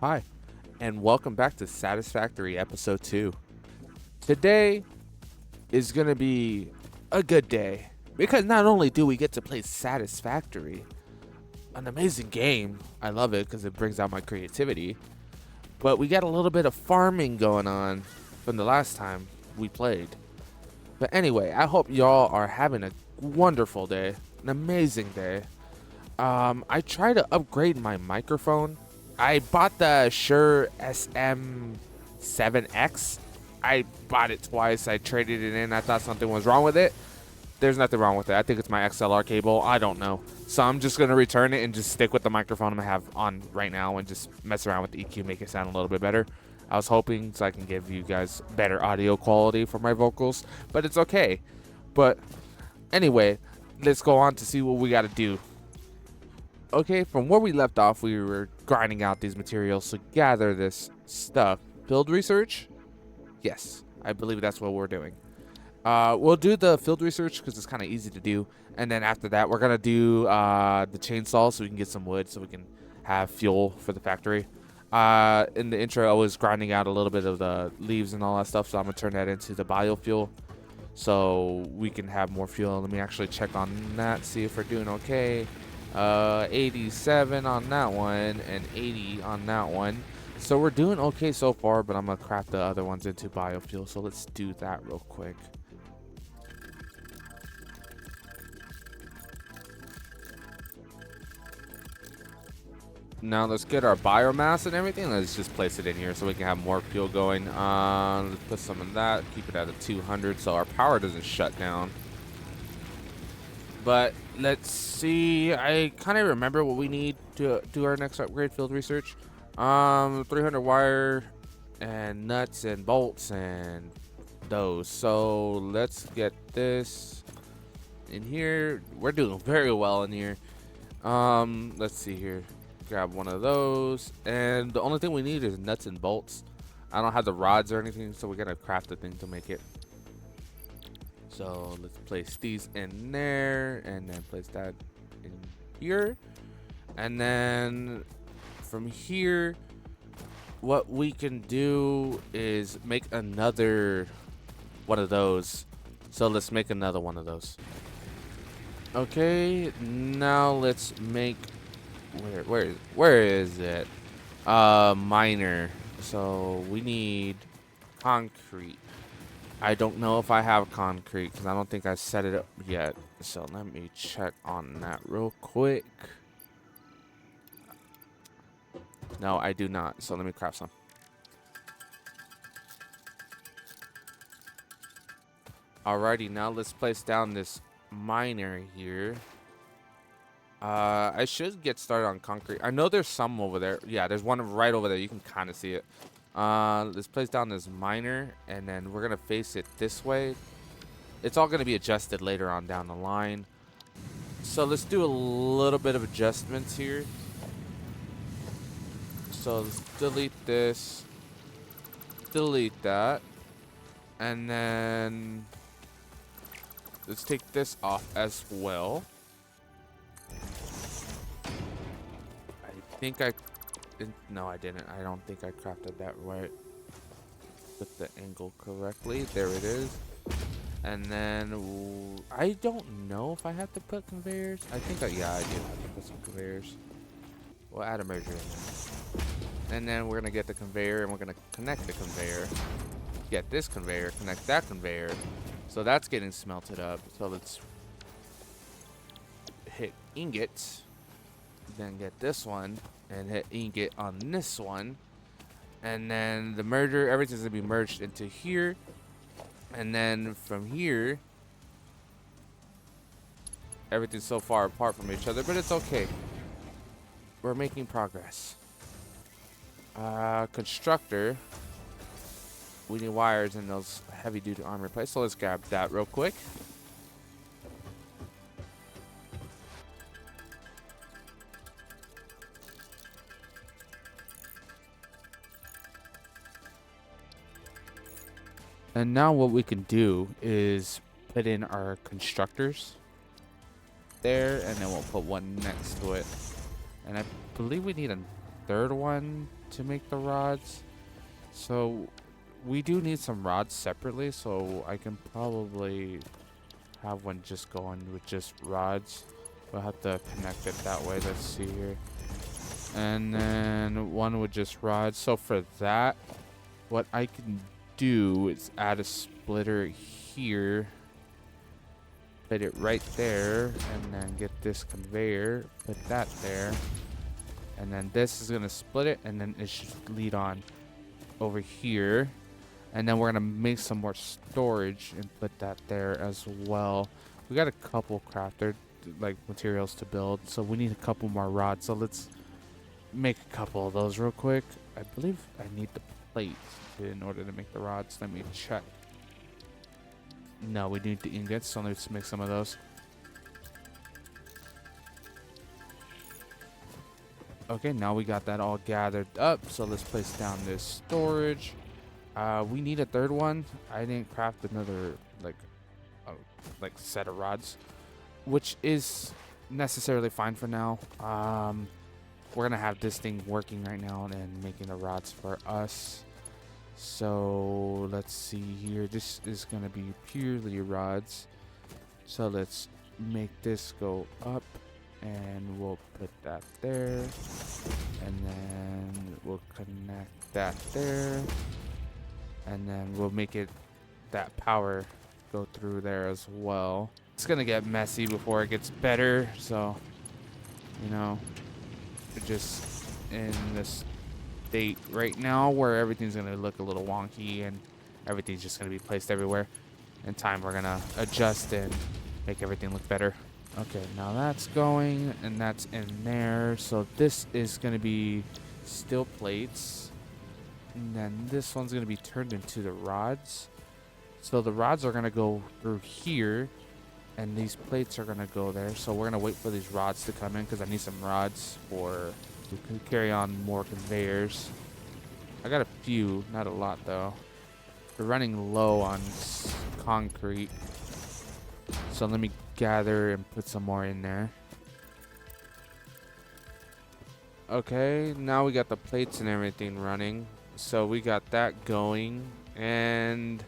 Hi, and welcome back to Satisfactory Episode 2. Today is going to be a good day because not only do we get to play Satisfactory, an amazing game, I love it because it brings out my creativity, but we got a little bit of farming going on from the last time we played. But anyway, I hope y'all are having a wonderful day, an amazing day. I tried to upgrade my microphone. I bought the Shure SM7X. I bought it twice. I traded it in. I thought something was wrong with it. There's nothing wrong with it. I think it's my XLR cable. I don't know. So I'm just going to return it and just stick with the microphone I have on right now and just mess around with the EQ, make it sound a little bit better. I was hoping so I can give you guys better audio quality for my vocals, but it's okay. But anyway, let's go on to see what we got to do. Okay, from where we left off, we were grinding out these materials to gather this stuff. Field research? Yes, I believe that's what we're doing. We'll do the field research because it's kind of easy to do. And then after that, we're going to do the chainsaw so we can get some wood so we can have fuel for the factory. In the intro, I was grinding out a little bit of the leaves and all that stuff, so I'm going to turn that into the biofuel so we can have more fuel. Let me actually check on that, see if we're doing okay. 87 on that one and 80 on that one. So we're doing okay so far, but I'm going to craft the other ones into biofuel. So let's do that real quick. Now let's get our biomass and everything. Let's just place it in here so we can have more fuel going. Let's put some of that, keep it at a 200 so our power doesn't shut down. But let's see. I kind of remember what we need to do our next upgrade field research. 300 wire and nuts and bolts and those. So let's get this in here. We're doing very well in here. Let's see here. Grab one of those. And the only thing we need is nuts and bolts. I don't have the rods or anything, so we gotta craft the thing to make it. So let's place these in there and then place that in here. And then from here, what we can do is make another one of those. So let's make another one of those. Okay, now let's make, where is it? Miner. So we need concrete. I don't know if I have concrete because I don't think I set it up yet. So let me check on that real quick. No, I do not. So let me craft some. Alrighty, now let's place down this miner here. I should get started on concrete. I know there's some over there. Yeah, there's one right over there. You can kind of see it. Let's place down this miner, and then we're gonna face it this way. It's all gonna be adjusted later on down the line. So let's do a little bit of adjustments here. So let's delete this, delete that, and then let's take this off as well. I think no, I didn't. I don't think I crafted that right with the angle correctly. There it is. And then I don't know if I have to put conveyors. I think yeah, I do have to put some conveyors. We'll add a merger in there. And then we're gonna get the conveyor and we're gonna connect the conveyor. Get this conveyor, connect that conveyor. So that's getting smelted up. So let's hit ingot. Then get this one and hit ingot on this one. And then the merger, everything's gonna be merged into here. And then from here, everything's so far apart from each other, but it's okay. We're making progress. Constructor. We need wires in those heavy duty armor plates, so let's grab that real quick. And now what we can do is put in our constructors there, and then we'll put one next to it. And I believe we need a third one to make the rods. So we do need some rods separately, so I can probably have one just going with just rods. We'll have to connect it that way. Let's see here. And then one with just rods. So for that, what I can do is add a splitter here. Put it right there, and then get this conveyor, put that there. And then this is gonna split it, and then it should lead on over here. And then we're gonna make some more storage and put that there as well. We got a couple crafted like materials to build, so we need a couple more rods. So let's make a couple of those real quick. I believe I need the plates in order to make the rods. Let me check. No, we need the ingots, so let's make some of those. Okay, now we got that all gathered up, so let's place down this storage. We need a third one. I didn't craft another like set of rods, which is necessarily fine for now. We're gonna have this thing working right now and making the rods for us. So let's see here. This is gonna be purely rods. So let's make this go up, and we'll put that there, and then we'll connect that there, and then we'll make it that power go through there as well. It's gonna get messy before it gets better, so you know, we're just in this state right now where everything's gonna look a little wonky and everything's just gonna be placed everywhere. In time, we're gonna adjust and make everything look better. Okay, now that's going, and that's in there. So this is gonna be steel plates, and then this one's gonna be turned into the rods. So the rods are gonna go through here, and these plates are gonna go there. So we're gonna wait for these rods to come in, because I need some rods for we can carry on more conveyors. I got a few, not a lot though. We're running low on concrete, so let me gather and put some more in there. Okay, now we got the plates and everything running, so we got that going. And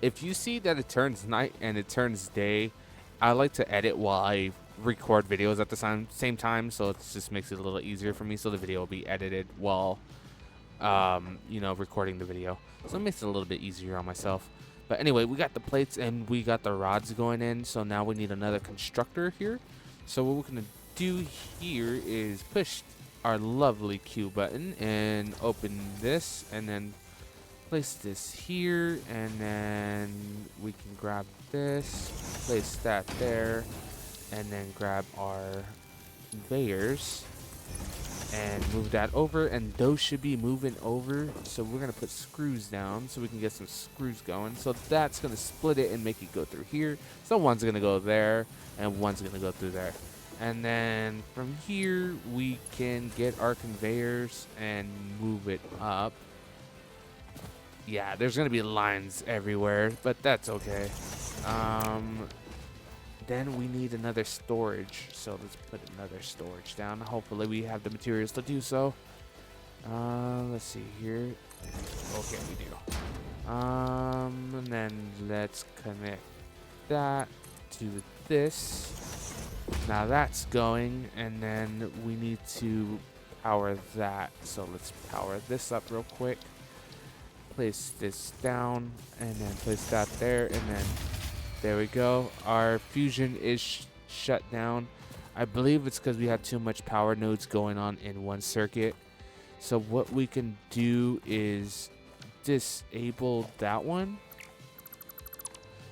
if you see that it turns night and it turns day, I like to edit while I record videos at the same time, so it just makes it a little easier for me, so the video will be edited while you know, recording the video, so it makes it a little bit easier on myself. But anyway, we got the plates and we got the rods going in, so now we need another constructor here. So what we're gonna do here is push our lovely Q button and open this, and then place this here, and then we can grab this, place that there, and then grab our conveyors and move that over, and those should be moving over. So we're gonna put screws down so we can get some screws going. So that's gonna split it and make it go through here. So one's gonna go there and one's gonna go through there. And then from here we can get our conveyors and move it up. Yeah, there's gonna be lines everywhere, but that's okay. Then we need another storage, so let's put another storage down. Hopefully we have the materials to do so. Let's see here. Okay, we do. And then let's connect that to this. Now that's going, and then we need to power that. So let's power this up real quick. Place this down, and then place that there, and then there we go. Our fusion is shut down. I believe it's because we have too much power nodes going on in one circuit. So what we can do is disable that one.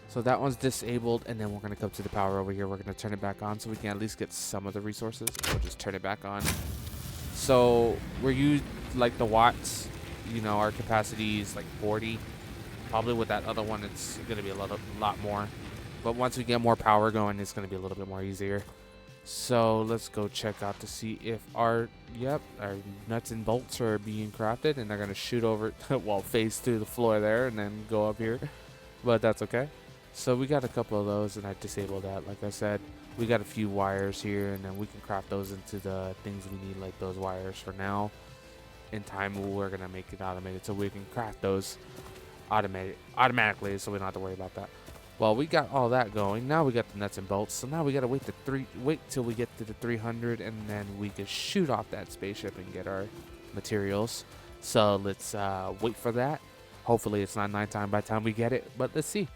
So that one's disabled, and then we're going to come to the power over here. We're going to turn it back on so we can at least get some of the resources. We'll just turn it back on. So we're using like the watts, you know, our capacity is like 40. Probably with that other one, it's going to be a lot more. But once we get more power going, it's going to be a little bit more easier. So let's go check out to see if our nuts and bolts are being crafted, and they're going to shoot over, well, phase through the floor there and then go up here. but that's okay. So we got a couple of those, and I disabled that. Like I said, we got a few wires here, and then we can craft those into the things we need, like those wires for now. In time, we're gonna make it automated, so we can craft those automatically, so we don't have to worry about that. Well, we got all that going. Now we got the nuts and bolts. So now we gotta wait till we get to the 300, and then we can shoot off that spaceship and get our materials. So let's wait for that. Hopefully it's not nighttime by the time we get it, but let's see.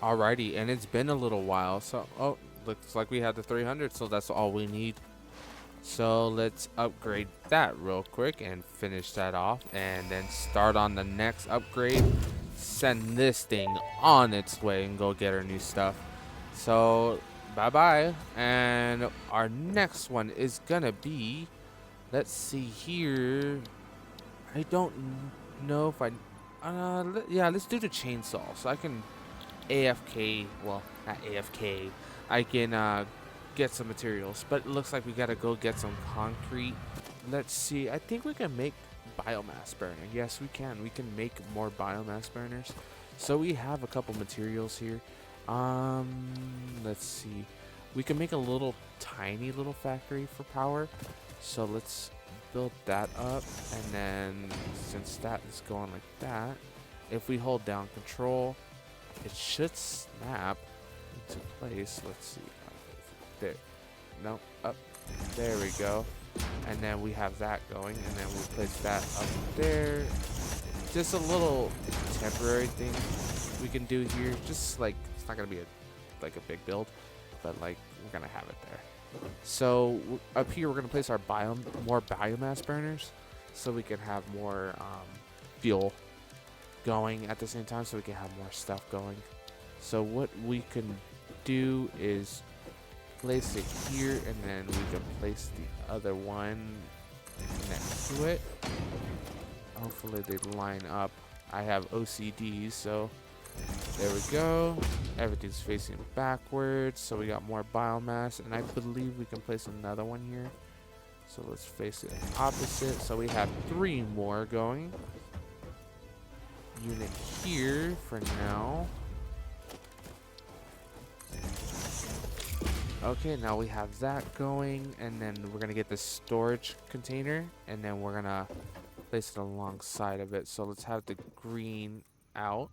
Alrighty, and it's been a little while, so looks like we have the 300, so that's all we need. So let's upgrade that real quick and finish that off, and then start on the next upgrade. Send this thing on its way and go get our new stuff. So bye bye, and our next one is gonna be, let's see here, I don't know if yeah, let's do the chainsaw so I can AFK, well, not AFK, I can get some materials, but it looks like we gotta go get some concrete. Let's see, I think we can make biomass burner. Yes, we can make more biomass burners. So we have a couple materials here. Let's see, we can make a tiny little factory for power, so let's build that up. And then since that is going like that, if we hold down control, it should snap into place. Let's see, there, no, up, there we go. And then we have that going, and then we'll place that up there. Just a little temporary thing we can do here, just like, it's not gonna be a big build, but like, we're gonna have it there. So up here we're gonna place our more biomass burners, so we can have more fuel going at the same time, so we can have more stuff going. So what we can do is place it here, and then we can place the other one next to it. Hopefully they line up. I have OCD, so there we go. Everything's facing backwards, so we got more biomass, and I believe we can place another one here. So let's face it opposite. So we have 3 more going. Unit here for now. Okay, now we have that going, and then we're gonna get this storage container, and then we're gonna place it alongside of it. So let's have the green out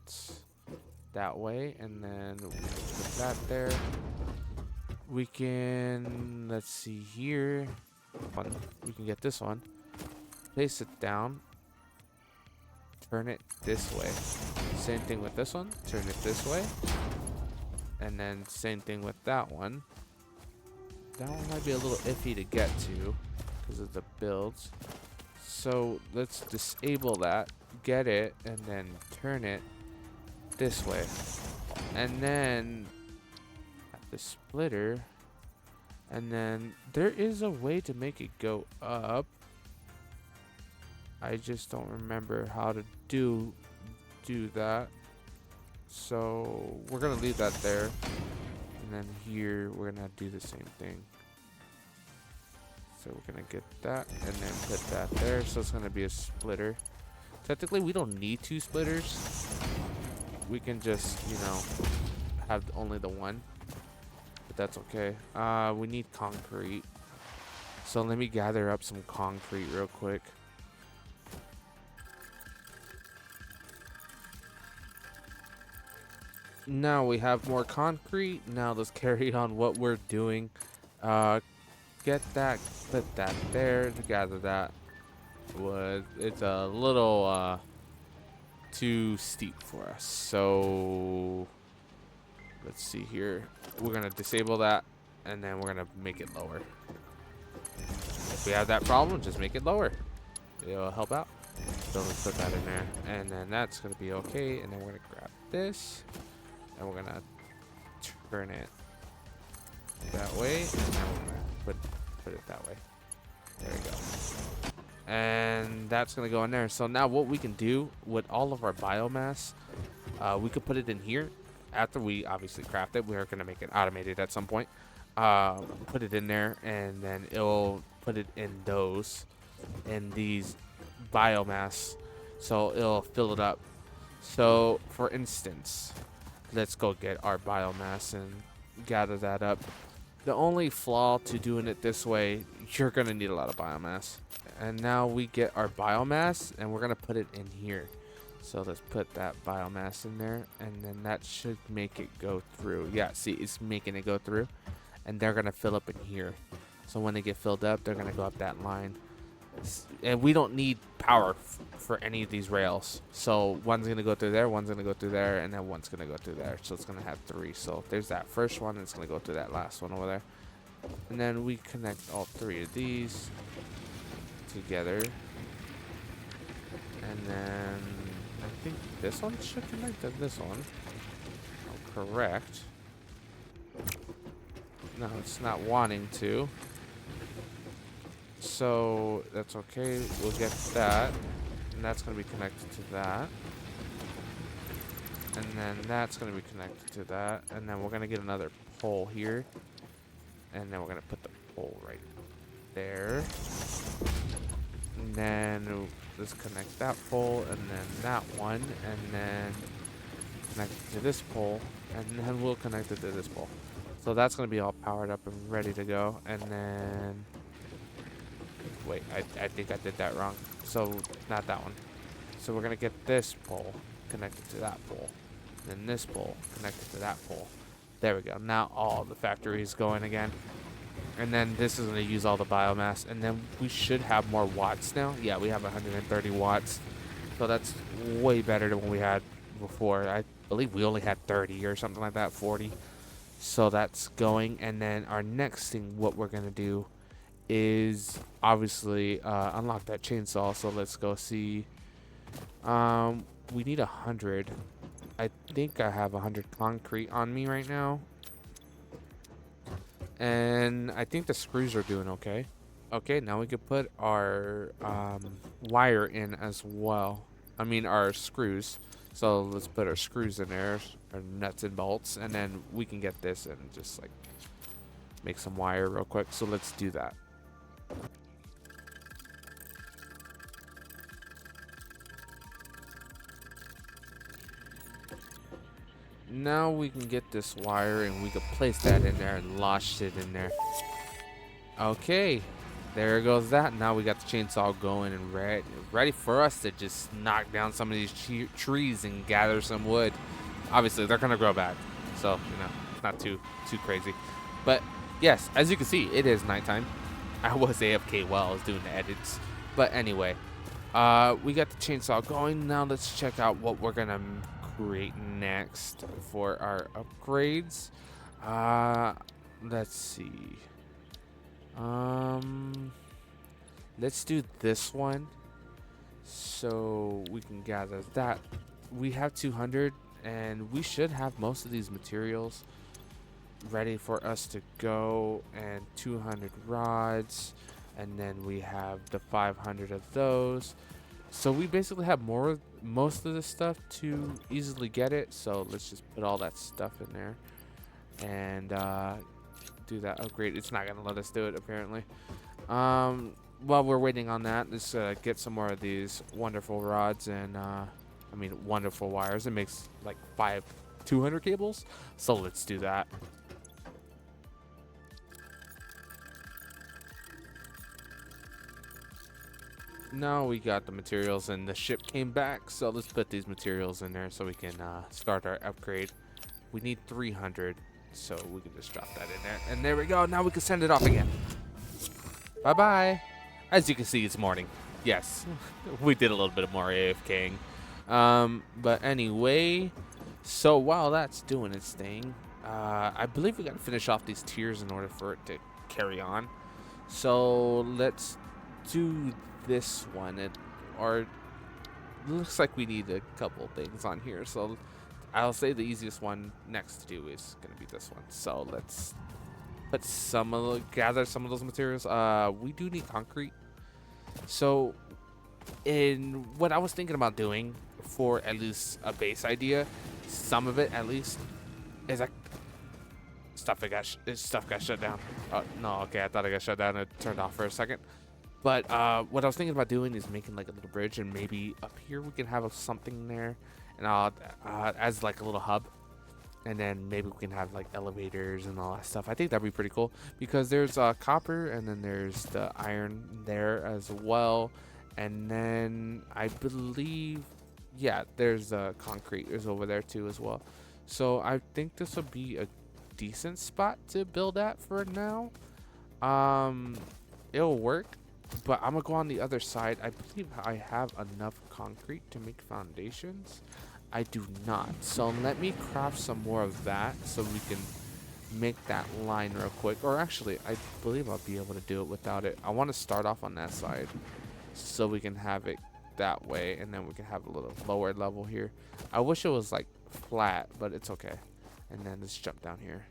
that way, and then we'll put that there. We can, let's see here, we can get this one, place it down, turn it this way. Same thing with this one, turn it this way, and then same thing with that one. That one might be a little iffy to get to because of the builds. So let's disable that, get it, and then turn it this way. And then at the splitter, and then there is a way to make it go up. I just don't remember how to do that. So we're gonna leave that there. And then here, we're gonna do the same thing. So we're gonna get that and then put that there. So it's gonna be a splitter. Technically, we don't need 2 splitters. We can just, have only the one. But that's okay. We need concrete. So let me gather up some concrete real quick. Now we have more concrete. Now let's carry on what we're doing. Get that, put that there, gather that wood. It's a little too steep for us. So let's see here. We're gonna disable that, and then we're gonna make it lower. If we have that problem, just make it lower. It'll help out. So let's put that in there, and then that's gonna be okay. And then we're gonna grab this, and we're gonna turn it that way, and then we're gonna put it that way. There we go. And that's gonna go in there. So now what we can do with all of our biomass, we could put it in here. After we obviously craft it, we're gonna make it automated at some point. Put it in there, and then it'll put it in these biomass, so it'll fill it up. So, for instance, let's go get our biomass and gather that up. The only flaw to doing it this way, you're going to need a lot of biomass. And now we get our biomass, and we're going to put it in here. So let's put that biomass in there, and then that should make it go through. Yeah, see, it's making it go through. And they're going to fill up in here. So when they get filled up, they're going to go up that line. And we don't need power for any of these rails. So one's going to go through there, one's going to go through there, and then one's going to go through there. So it's going to have 3. So there's that first one, and it's going to go through that last one over there. And then we connect all 3 of these together. And then I think this one should connect to this one. Oh, correct. No, it's not wanting to. So that's okay. We'll get that. And that's going to be connected to that. And then that's going to be connected to that. And then we're going to get another pole here. And then we're going to put the pole right there. And then let's connect that pole and then that one. And then connect it to this pole. And then we'll connect it to this pole. So that's going to be all powered up and ready to go. And then... wait, I think I did that wrong. So, not that one. So we're going to get this pole connected to that pole. And then this pole connected to that pole. There we go. Now all the factory is going again. And then this is going to use all the biomass. And then we should have more watts now. Yeah, we have 130 watts. So that's way better than what we had before. I believe we only had 30 or something like that, 40. So that's going. And then our next thing, what we're going to do is obviously unlock that chainsaw. So let's go see. We need 100. I think I have 100 concrete on me right now. And I think the screws are doing okay. Okay, now we can put our wire in as well. I mean our screws. So let's put our screws in there, our nuts and bolts, and then we can get this and just like make some wire real quick. So let's do that. Now we can get this wire and we can place that in there and launch it in there. Okay, there goes that. Now we got the chainsaw going and ready for us to just knock down some of these trees and gather some wood. Obviously, they're gonna grow back, so you know, it's not too crazy. But yes, as you can see, it is nighttime. I was AFK while I was doing the edits, but anyway, we got the chainsaw going. Now let's check out what we're gonna create next for our upgrades. Let's see. Let's do this one so we can gather that. We have 200 and we should have most of these materials ready for us to go, and 200 rods, and then we have the 500 of those. So we basically have most of the stuff to easily get it. So let's just put all that stuff in there and do that upgrade. It's not gonna let us do it apparently. While we're waiting on that, let's get some more of these wonderful rods and I mean wonderful wires. It makes like 200 cables. So let's do that. Now we got the materials and the ship came back, so let's put these materials in there so we can start our upgrade. We need 300, so we can just drop that in there. And there we go. Now we can send it off again. Bye-bye. As you can see, it's morning. Yes, we did a little bit more AFKing. But anyway, so while that's doing its thing, I believe we got to finish off these tiers in order for it to carry on. So let's do this one. It looks like we need a couple things on here, so I'll say the easiest one next to do is gonna be this one. So let's put gather some of those materials. We do need concrete. So in what I was thinking about doing for at least a base idea, some of it at least, is that stuff got shut down. No, okay, I thought it got shut down. It turned off for a second. But what I was thinking about doing is making like a little bridge, and maybe up here we can have something there, and I'll as like a little hub. And then maybe we can have like elevators and all that stuff. I think that'd be pretty cool because there's copper and then there's the iron there as well. And then I believe, yeah, there's concrete is over there too as well. So I think this would be a decent spot to build at for now. It'll work, but I'm gonna go on the other side. I believe I have enough concrete to make foundations. I do not. So let me craft some more of that so we can make that line real quick. Or actually, I believe I'll be able to do it without it. I want to start off on that side so we can have it that way, and then we can have a little lower level here. I wish it was like flat, but it's okay. And then let's jump down here.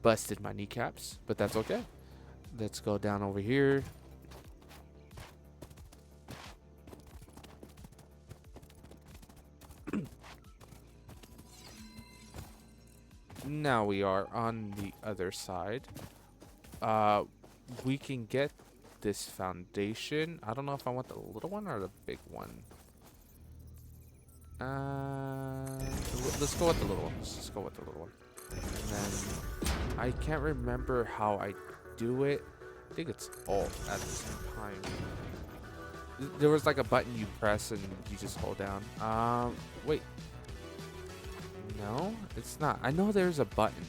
Busted my kneecaps, but that's okay. Let's go down over here. Now we are on the other side. We can get this foundation. I don't know if I want the little one or the big one. Let's go with the little one. Let's go with the little one. And then I can't remember how I do it. I think it's Alt at the same time. There was like a button you press and you just hold down. Wait. No, it's not. I know there's a button.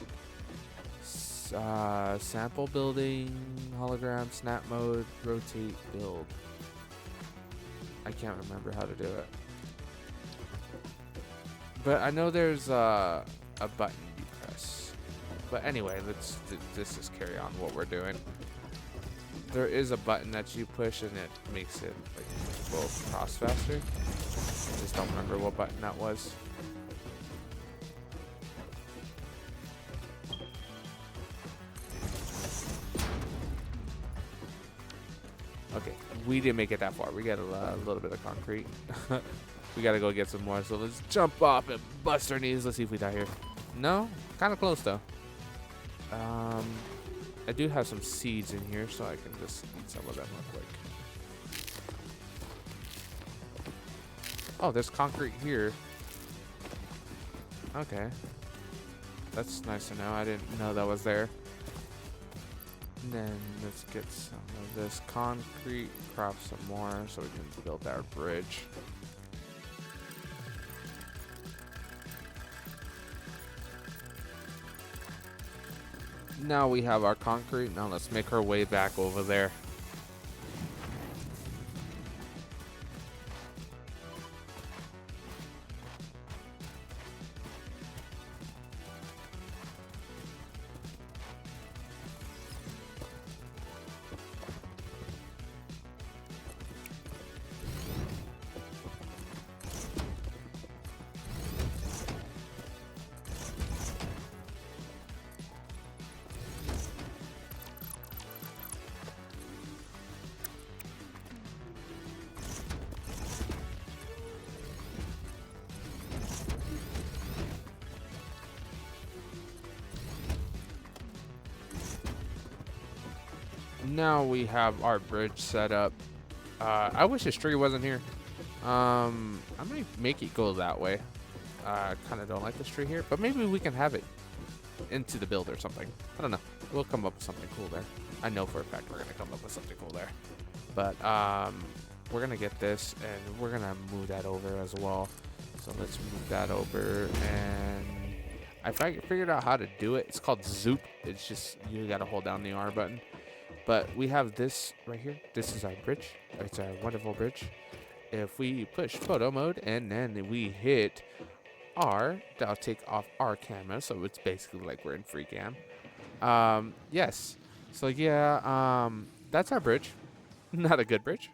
Sample building, hologram, snap mode, rotate, build. I can't remember how to do it. But I know there's a button you press. But anyway, let's just carry on what we're doing. There is a button that you push and it makes it like go across faster. I just don't remember what button that was. Okay, we didn't make it that far. We got a little bit of concrete. We gotta go get some more. So let's jump off and bust our knees. Let's see if we die here. No, kind of close though. I do have some seeds in here, so I can just eat some of them real quick. Oh, there's concrete here. Okay, that's nice to know. I didn't know that was there. And then let's get some of this concrete, craft some more so we can build our bridge. Now we have our concrete. Now let's make our way back over there. Now we have our bridge set up. I wish this tree wasn't here. I might make it go that way. I kind of don't like this tree here, but maybe we can have it into the build or something. I don't know. We'll come up with something cool there. I know for a fact we're gonna come up with something cool there. But we're gonna get this and we're gonna move that over as well. So let's move that over, and I figured out how to do it. It's called Zoop. It's just you gotta hold down the R button. But we have this right here. This is our bridge. It's a wonderful bridge. If we push photo mode and then we hit R, that'll take off our camera. So it's basically like we're in free cam. Yes. So yeah, that's our bridge. Not a good bridge.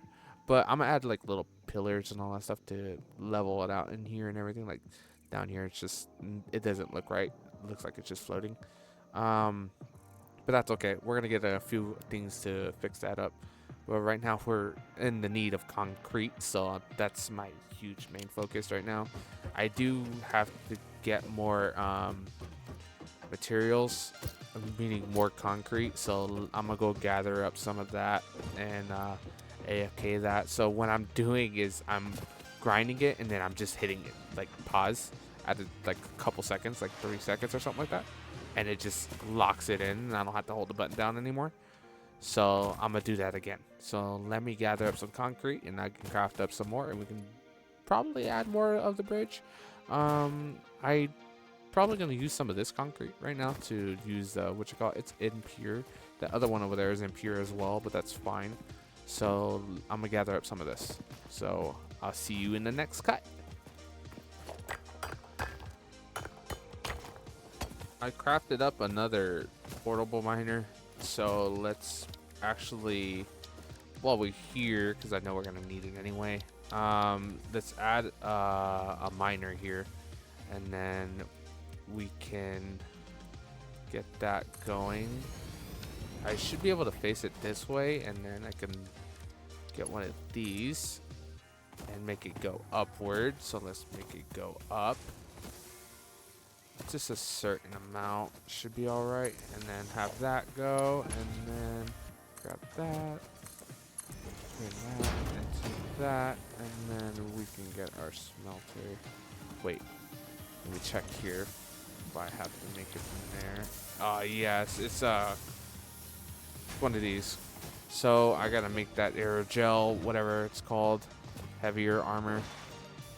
But I'm going to add like little pillars and all that stuff to level it out in here and everything. Like down here, it's just, it doesn't look right. It looks like it's just floating. But that's okay. We're going to get a few things to fix that up. But right now we're in the need of concrete. So that's my huge main focus right now. I do have to get more materials, meaning more concrete. So I'm going to go gather up some of that and AFK that. So what I'm doing is I'm grinding it, and then I'm just hitting it like pause at like a couple seconds, like 3 seconds or something like that, and it just locks it in, and I don't have to hold the button down anymore. So I'm gonna do that again. So let me gather up some concrete, and I can craft up some more, and we can probably add more of the bridge. I probably gonna use some of this concrete right now to use what you call it. It's impure. The other one over there is impure as well, but that's fine. So I'm gonna gather up some of this. So I'll see you in the next cut. I crafted up another portable miner. So let's actually, while we're here, because I know we're gonna need it anyway. Let's add a miner here, and then we can get that going. I should be able to face it this way, and then I can get one of these and make it go upward. So let's make it go up. Just a certain amount should be all right, and then have that go, and then grab that, turn that into that, and then we can get our smelter. Wait, let me check here if I have to make it from there. Yes, it's one of these. So I gotta make that aerogel, whatever it's called, heavier armor.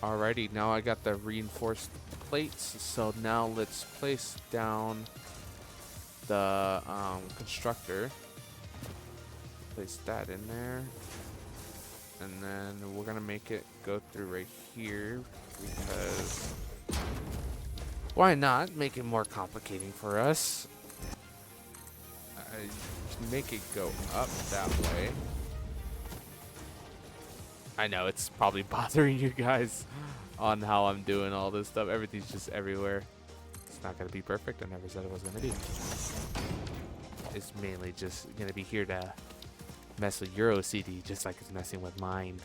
Alrighty, now I got the reinforced plates. So now let's place down the constructor. Place that in there, and then we're gonna make it go through right here, because why not make it more complicating for us? Make it go up that way. I know it's probably bothering you guys on how I'm doing all this stuff. Everything's just everywhere. It's not gonna be perfect. I never said it was gonna be. It's mainly just gonna be here to mess with your OCD, just like it's messing with mine.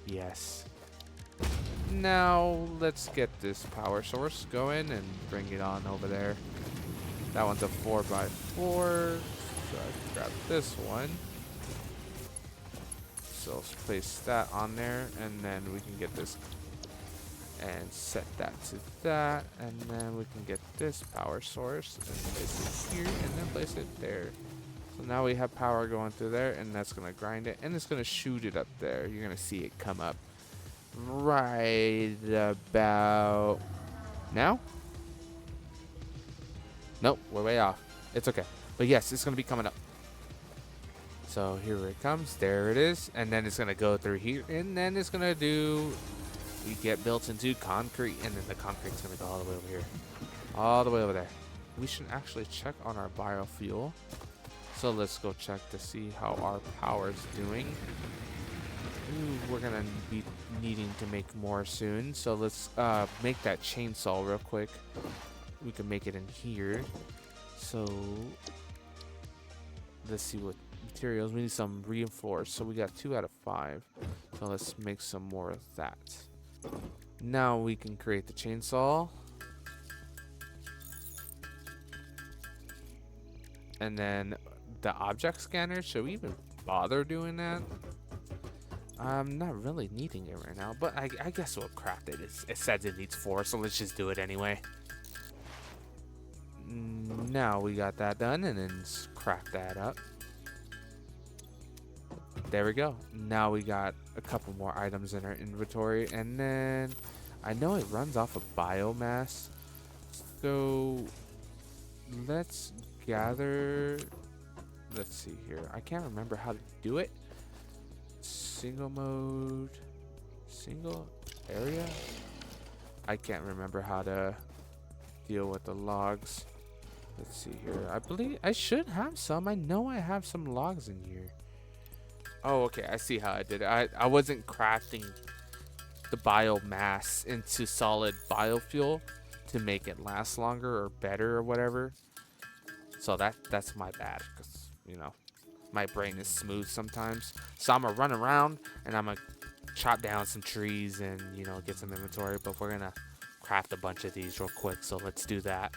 Yes. Now let's get this power source going and bring it on over there. That one's a 4x4. So I can grab this one. So let's place that on there, and then we can get this and set that to that, and then we can get this power source and place it here, and then place it there. So now we have power going through there, and that's gonna grind it, and it's gonna shoot it up there. You're gonna see it come up right about now. Nope, we're way off. It's okay. But yes, it's going to be coming up. So here it comes. There it is. And then it's going to go through here. And then it's going to do, we get built into concrete. And then the concrete's going to go all the way over here. All the way over there. We should actually check on our biofuel. So let's go check to see how our power's doing. Ooh, we're going to be needing to make more soon. So let's make that chainsaw real quick. We can make it in here. So let's see what materials. We need some reinforced. So we got 2 out of 5. So let's make some more of that. Now we can create the chainsaw. And then the object scanner. Should we even bother doing that? I'm not really needing it right now, but I guess we'll craft it. It says it needs 4, so let's just do it anyway. Now we got that done, and then craft that up. There we go. Now we got a couple more items in our inventory, and then I know it runs off of biomass. So let's gather. Let's see here. I can't remember how to do it. Single mode, single area. I can't remember how to deal with the logs. Let's see here. I believe I should have some. I know I have some logs in here. Oh, okay. I see how I did it. I wasn't crafting the biomass into solid biofuel to make it last longer or better or whatever. So that's my bad, because you know my brain is smooth sometimes. So I'm gonna run around and I'm gonna chop down some trees and get some inventory. But we're gonna craft a bunch of these real quick. So let's do that.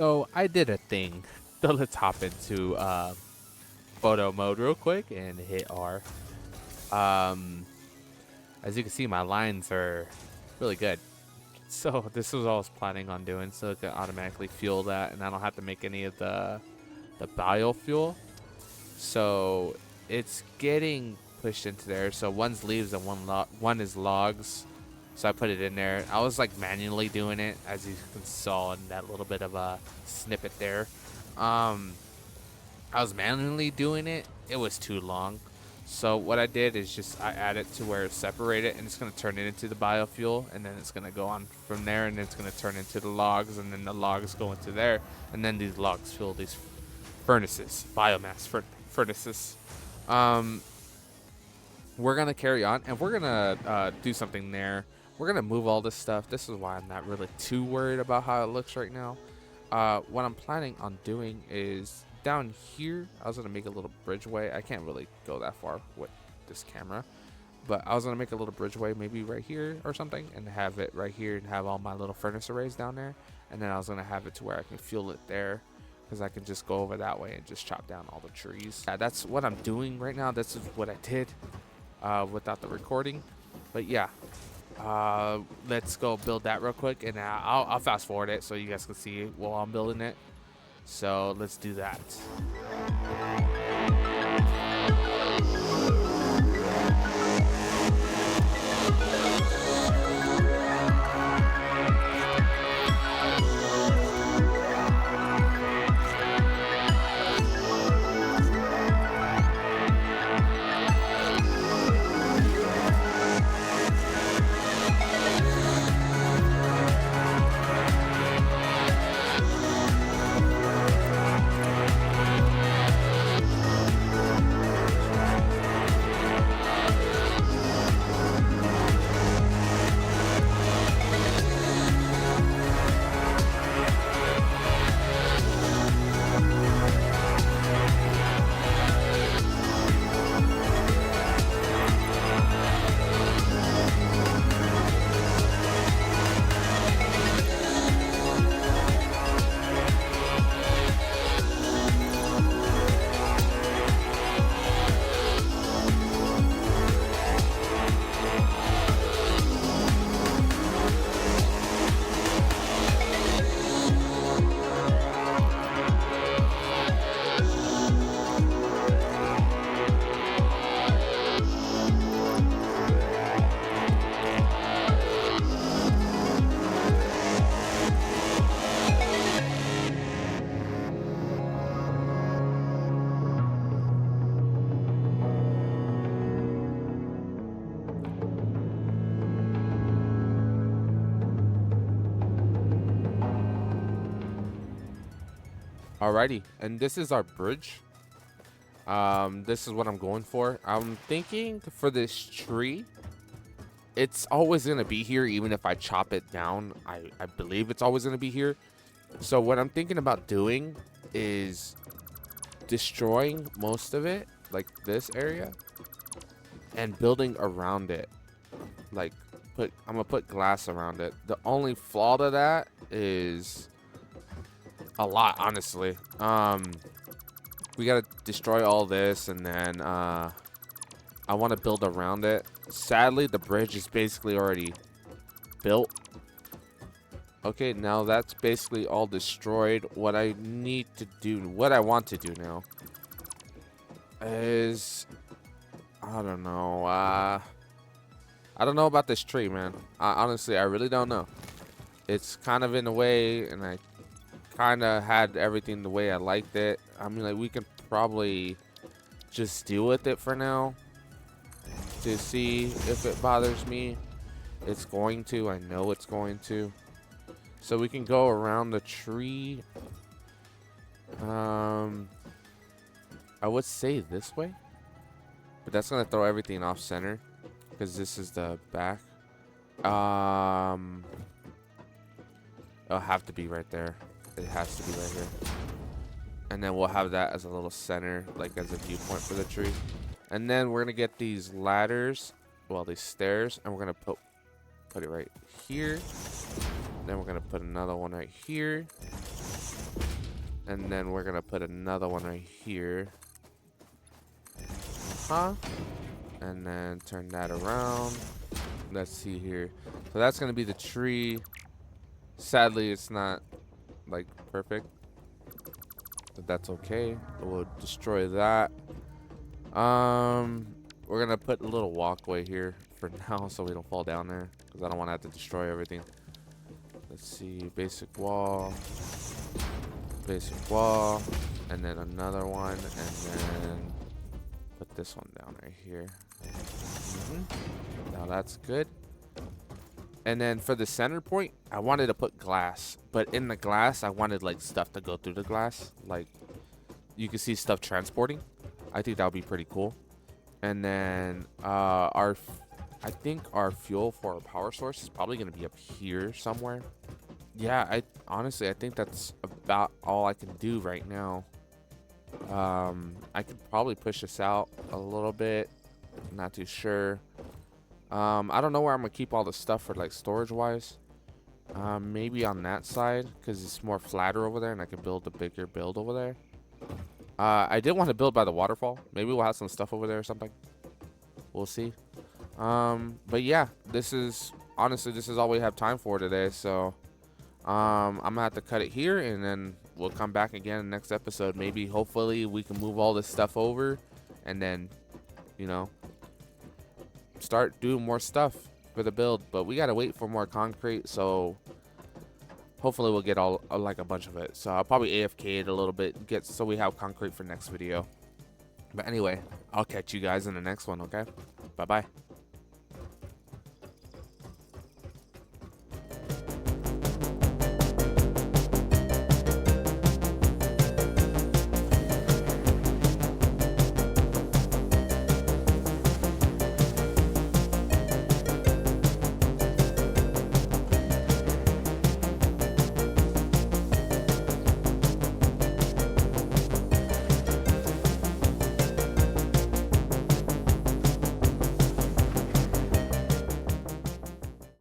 So I did a thing. So let's hop into photo mode real quick and hit R. As you can see, my lines are really good. So this was what I was planning on doing, so it can automatically fuel that, and I don't have to make any of the biofuel. So it's getting pushed into there. So one's leaves and one is logs. So I put it in there. I was like manually doing it, as you can saw in that little bit of a snippet there. I was manually doing it. It was too long. So what I did is just I add it to where it's separated, and it's going to turn it into the biofuel, and then it's going to go on from there, and then it's going to turn into the logs, and then the logs go into there, and then these logs fuel these furnaces, biomass furnaces. We're going to carry on, and we're going to do something there. We're going to move all this stuff. This is why I'm not really too worried about how it looks right now. What I'm planning on doing is down here, I was going to make a little bridgeway. I can't really go that far with this camera, but I was going to make a little bridgeway maybe right here or something, and have it right here and have all my little furnace arrays down there. And then I was going to have it to where I can fuel it there, because I can just go over that way and just chop down all the trees. Yeah, that's what I'm doing right now. This is what I did without the recording. But yeah, let's go build that real quick, and I'll fast forward it so you guys can see while I'm building it. So let's do that. Alrighty, and this is our bridge. This is what I'm going for. I'm thinking for this tree, it's always gonna be here, even if I chop it down. I believe it's always gonna be here. So what I'm thinking about doing is destroying most of it, like this area, and building around it. Like I'm gonna put glass around it. The only flaw to that is a lot, honestly. We gotta destroy all this, and then I want to build around it. Sadly, the bridge is basically already built. Okay, now that's basically all destroyed. What I need to do, what I want to do now is, I don't know. I don't know about this tree, man. Honestly, I really don't know. It's kind of in the way, and I kind of had everything the way I liked it. I mean, like, we can probably just deal with it for now to see if it bothers me. It's going to. I know it's going to. So we can go around the tree. I would say this way, but that's gonna throw everything off center because this is the back. It'll have to be right there. It has to be right here. And then we'll have that as a little center, like as a viewpoint for the tree. And then we're gonna get these ladders, well, these stairs, and we're gonna put it right here. Then we're gonna put another one right here. And then we're gonna put another one right here. And then turn that around. Let's see here. So that's gonna be the tree. Sadly, it's not like perfect, but that's okay. We'll destroy that. We're gonna put a little walkway here for now so we don't fall down there, because I don't want to have to destroy everything. Let's see, basic wall, and then another one, and then put this one down right here. Now that's good. And then for the center point, I wanted to put glass, but in the glass, I wanted like stuff to go through the glass. Like you can see stuff transporting. I think that would be pretty cool. And then I think our fuel for our power source is probably going to be up here somewhere. Yeah, honestly, I think that's about all I can do right now. I could probably push this out a little bit. Not too sure. I don't know where I'm gonna keep all the stuff for like storage wise. Maybe on that side because it's more flatter over there and I can build a bigger build over there. I did want to build by the waterfall. Maybe we'll have some stuff over there or something. We'll see. But yeah, this is all we have time for today. So I'm gonna have to cut it here and then we'll come back again next episode. Maybe hopefully we can move all this stuff over and then, you know, start doing more stuff for the build. But we gotta wait for more concrete, so hopefully we'll get all like a bunch of it. So I'll probably AFK it a little bit, so we have concrete for next video. But anyway, I'll catch you guys in the next one. Okay, bye bye.